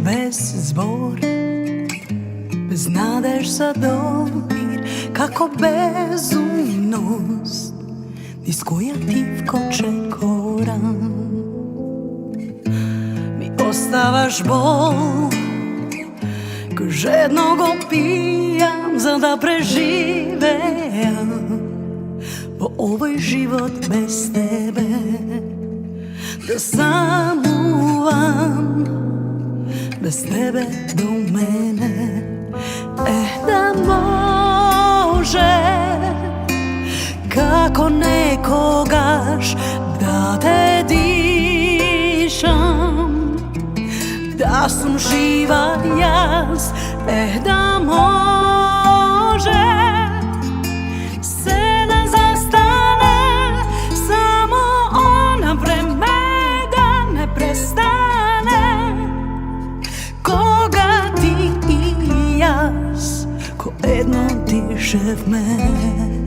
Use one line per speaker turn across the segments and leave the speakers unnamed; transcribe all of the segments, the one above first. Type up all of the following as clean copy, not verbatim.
Bez zbora, bez nadež za dopir, kako bezumnost iz koja divko čekoram. Mi ostavaš bol, ko žedno go pijam, za da preživeam po ovaj život bez tebe. Da samuvam bez tebe do mene, da može kako nekogaš da te dišam, da sam živa jaz, da može se da zastane, samo ona vreme da ne prestane. Koga ti i jaz, ko jedno diše v mene.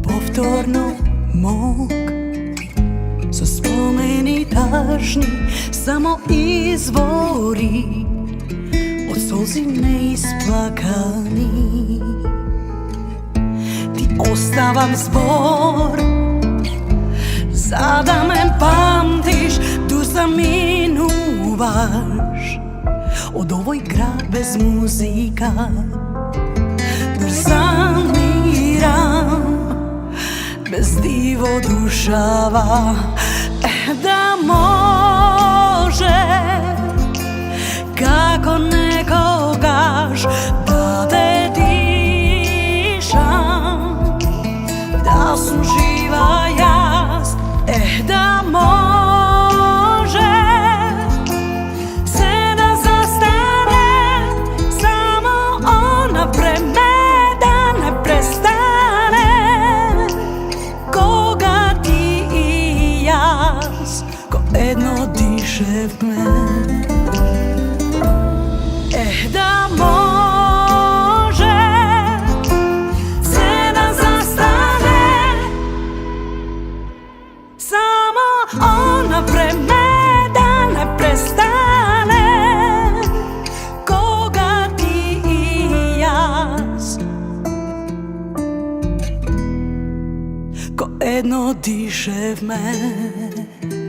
Повторно мог со спомени тажни, само извори од солзи неисплакани. Ти оставам збор за да ме памтиш, ту заминуваш од овој град без музика. Да замирам bez divo dušava, da može kako nekogaš da te dišam, da sam živa jaz, da može se da zastane, samo ona pre me da ne prestane. Jedno diše v mene, da može se da zastane, samo ona pre me da ne prestane. Koga ti i jaz, ko jedno diše v mene.